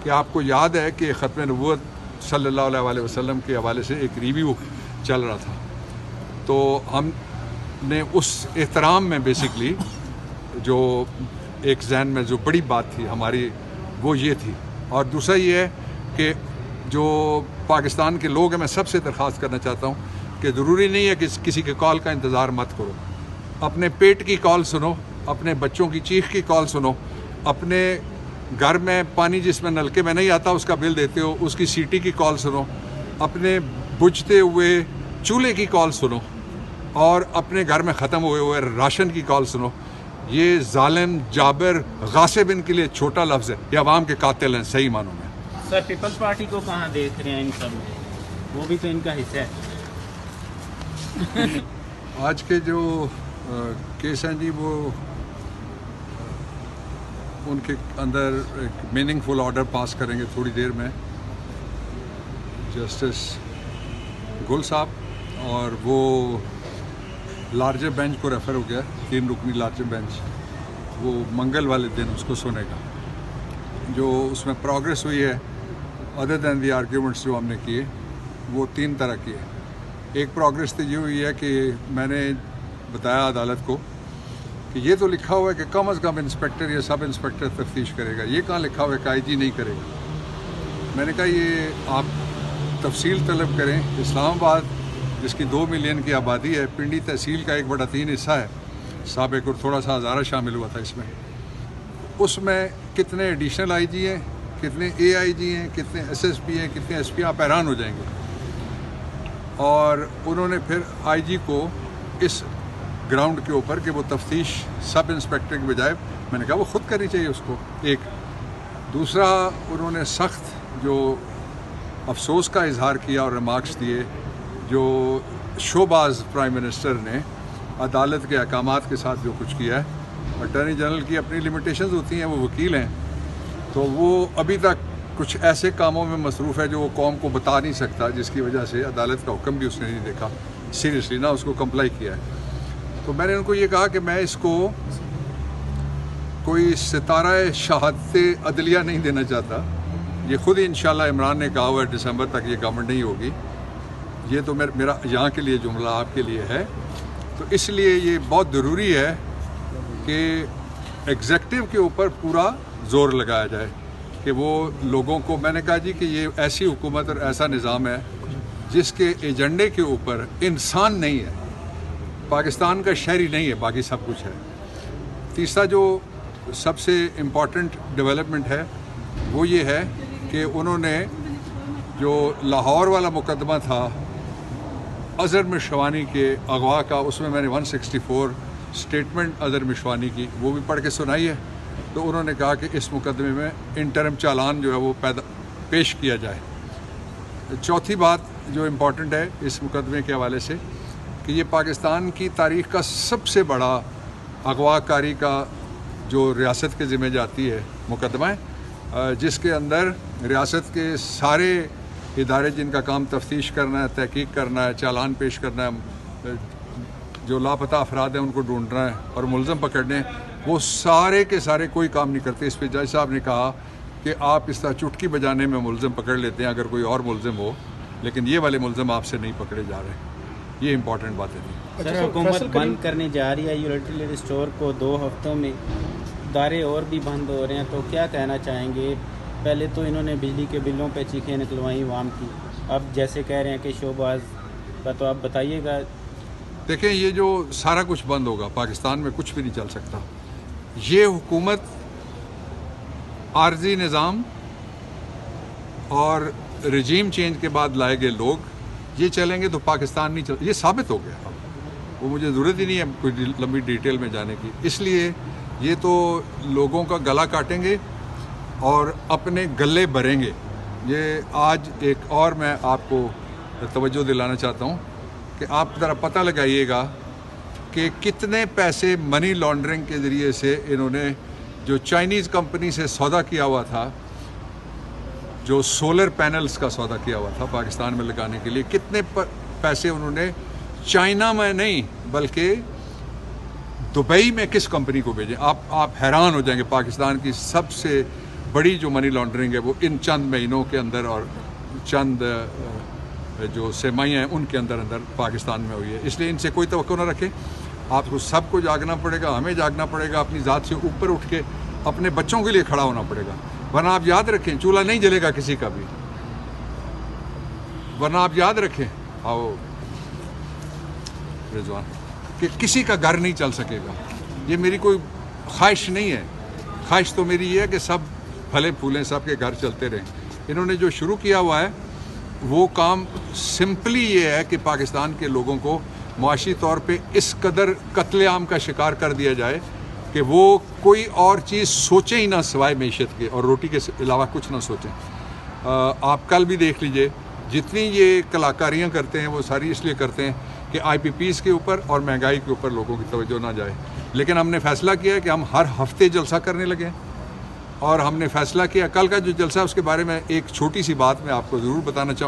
कि आपको याद है कि ख़त्म नबूवत सल्लल्लाहु अलैहि वसल्लम के हवाले से एक रिव्यू चल रहा था, तो हमने उस एहतराम में बेसिकली जो एक जहन में जो बड़ी बात थी हमारी वो ये थी। और दूसरा ये है कि जो पाकिस्तान के लोग हैं, मैं सबसे दरख्वास्त करना चाहता हूँ कि ज़रूरी नहीं है कि किसी के कॉल का इंतज़ार मत करो। अपने पेट की कॉल सुनो, अपने बच्चों की चीख की कॉल सुनो, अपने घर में पानी जिसमें नलके में नहीं आता उसका बिल देते हो उसकी सीटी की कॉल सुनो, अपने बुझते हुए चूल्हे की कॉल सुनो, और अपने घर में ख़त्म हुए राशन की कॉल सुनो। ये जालिम जाबिर गासिब इनके लिए छोटा लफ्ज़ है, ये अवाम के कातिल हैं सही मानों में। सर पीपल्स पार्टी को कहाँ देख रहे हैं इन सब में? वो भी तो इनका हिस्सा है। आज के जो केस हैं जी, वो उनके अंदर एक मीनिंगफुल ऑर्डर पास करेंगे थोड़ी देर में जस्टिस गुल साहब, और वो लार्जर बेंच को रेफ़र हो गया, 3 रुकनी लार्जर बेंच, वो मंगल वाले दिन उसको सुनेगा। जो उसमें प्रोग्रेस हुई है अदर दैन दी आर्ग्यूमेंट्स जो हमने किए वो 3 तरह की है। एक प्रोग्रेस तो ये हुई है कि मैंने बताया अदालत को कि ये तो लिखा हुआ है कि कम अज़ कम इंस्पेक्टर या सब इंस्पेक्टर तफ्तीश करेगा, ये कहाँ लिखा हुआ है कि IG नहीं करेगा। मैंने कहा ये आप तफसील तलब करें। इस्लामाबाद जिसकी 2 मिलियन की आबादी है, पिंडी तहसील का 1/3 हिस्सा है, साबिक और थोड़ा सा हज़ारा शामिल हुआ था इसमें, उसमें कितने एडिशनल IG हैं, कितने AIG हैं, कितने SSP हैं, कितने SP, आप हैरान हो जाएंगे। और उन्होंने फिर IG को इस ग्राउंड के ऊपर कि वो तफ्तीश सब इंस्पेक्टर के बजाय, मैंने कहा वो ख़ुद करनी चाहिए उसको। एक दूसरा, उन्होंने सख्त जो अफसोस का इजहार किया और रिमार्क्स दिए जो शोबाज प्राइम मिनिस्टर ने अदालत के अहकामात के साथ जो कुछ किया है। अटॉर्नी जनरल की अपनी लिमिटेशंस होती हैं, वो वकील हैं, तो वो अभी तक कुछ ऐसे कामों में मसरूफ़ है जो वो कौम को बता नहीं सकता, जिसकी वजह से अदालत का हुक्म भी उसने नहीं देखा सीरियसली, ना उसको कंप्लाई किया है। तो मैंने उनको ये कहा कि मैं इसको कोई सितारा शहादत अदलिया नहीं देना चाहता। ये ख़ुद ही इंशाल्लाह इमरान ने कहा हुआ है दिसंबर तक ये गवर्नमेंट नहीं होगी। ये तो मेरा यहाँ के लिए जुमला आपके लिए है। तो इसलिए ये बहुत ज़रूरी है कि एग्जेक्टिव के ऊपर पूरा ज़ोर लगाया जाए कि वो लोगों को, मैंने कहा जी कि ये ऐसी हुकूमत और ऐसा निज़ाम है जिसके एजेंडे के ऊपर इंसान नहीं है, पाकिस्तान का शहरी नहीं है, बाकी सब कुछ है। तीसरा जो सबसे इम्पॉर्टेंट डेवलपमेंट है वो ये है कि उन्होंने जो लाहौर वाला मुकदमा था अज़हर मिशवानी के अगवा का, उसमें मैंने 164 स्टेटमेंट अज़हर मिशवानी की वो भी पढ़ के सुनाई है। तो उन्होंने कहा कि इस मुकदमे में इंटरम चालान जो है वो पेश किया जाए। चौथी बात जो इम्पॉर्टेंट है इस मुकदमे के हवाले से कि ये पाकिस्तान की तारीख़ का सबसे बड़ा अगवाकारी का जो रियासत के ज़िम्मे जाती है मुकदमा है, जिसके अंदर रियासत के सारे इदारे जिनका काम तफ्तीश करना है, तहकीक करना है, चालान पेश करना है, जो लापता अफराद हैं उनको ढूंढना है और मुलज़म पकड़ने हैं, वो सारे के सारे कोई काम नहीं करते। इस पर जज साहब ने कहा कि आप इस तरह चुटकी बजाने में मुलज़म पकड़ लेते हैं अगर कोई और मुलज़म हो, लेकिन ये वाले मुलज़म आपसे नहीं पकड़े जा रहे। ये इंपॉर्टेंट बातें थी। सर हुकूमत बंद करने जा रही है यूटिलिटी स्टोर को 2 हफ्तों में, इदारे और भी बंद हो रहे हैं, तो क्या कहना चाहेंगे? पहले तो इन्होंने बिजली के बिलों पे चीखें निकलवाई आवाम की, अब जैसे कह रहे हैं कि शोबाज का, तो आप बताइएगा। देखें, ये जो सारा कुछ बंद होगा, पाकिस्तान में कुछ भी नहीं चल सकता। ये हुकूमत आर्जी निज़ाम और रजीम चेंज के बाद लाए गए लोग ये चलेंगे तो पाकिस्तान नहीं चल, ये साबित हो गया। वो मुझे ज़रूरत ही नहीं है कोई लंबी डिटेल में जाने की। इसलिए ये तो लोगों का गला काटेंगे और अपने गले भरेंगे। ये आज एक और मैं आपको तवज्जो दिलाना चाहता हूँ कि आप ज़रा पता लगाइएगा कि कितने पैसे मनी लॉन्ड्रिंग के ज़रिए से इन्होंने जो चाइनीज़ कंपनी से सौदा किया हुआ था, जो सोलर पैनल्स का सौदा किया हुआ था पाकिस्तान में लगाने के लिए, कितने पैसे उन्होंने चाइना में नहीं बल्कि दुबई में किस कंपनी को भेजे। आप हैरान हो जाएंगे। पाकिस्तान की सबसे बड़ी जो मनी लॉन्ड्रिंग है वो इन चंद महीनों के अंदर और चंद जो सेमाइयाँ हैं उनके अंदर अंदर पाकिस्तान में हुई है। इसलिए इनसे कोई तवक्को ना रखें। आपको सबको जागना पड़ेगा, हमें जागना पड़ेगा, अपनी ज़ात से ऊपर उठ के अपने बच्चों के लिए खड़ा होना पड़ेगा। वरना आप याद रखें चूल्हा नहीं जलेगा किसी का भी। वरना आप याद रखें, आओ रिजवान, कि किसी का घर नहीं चल सकेगा। ये मेरी कोई ख्वाहिश नहीं है। ख्वाहिश तो मेरी ये है कि सब फले फूलें, सब के घर चलते रहें। इन्होंने जो शुरू किया हुआ है वो काम सिंपली ये है कि पाकिस्तान के लोगों को मुआशी तौर पे इस कदर कत्लेआम का शिकार कर दिया जाए कि वो कोई और चीज़ सोचें ही ना सिवाय मैशत के, और रोटी के अलावा कुछ ना सोचें। आप कल भी देख लीजिए, जितनी ये कलाकारियाँ करते हैं वो सारी इसलिए करते हैं कि IPPs के ऊपर और महंगाई के ऊपर लोगों की तवज्जो ना जाए। लेकिन हमने फ़ैसला किया है कि हम हर हफ्ते जलसा करने लगे, और हमने फ़ैसला किया कल का जो जलसा है उसके बारे में एक छोटी सी बात मैं आपको ज़रूर बताना चाहूँगा।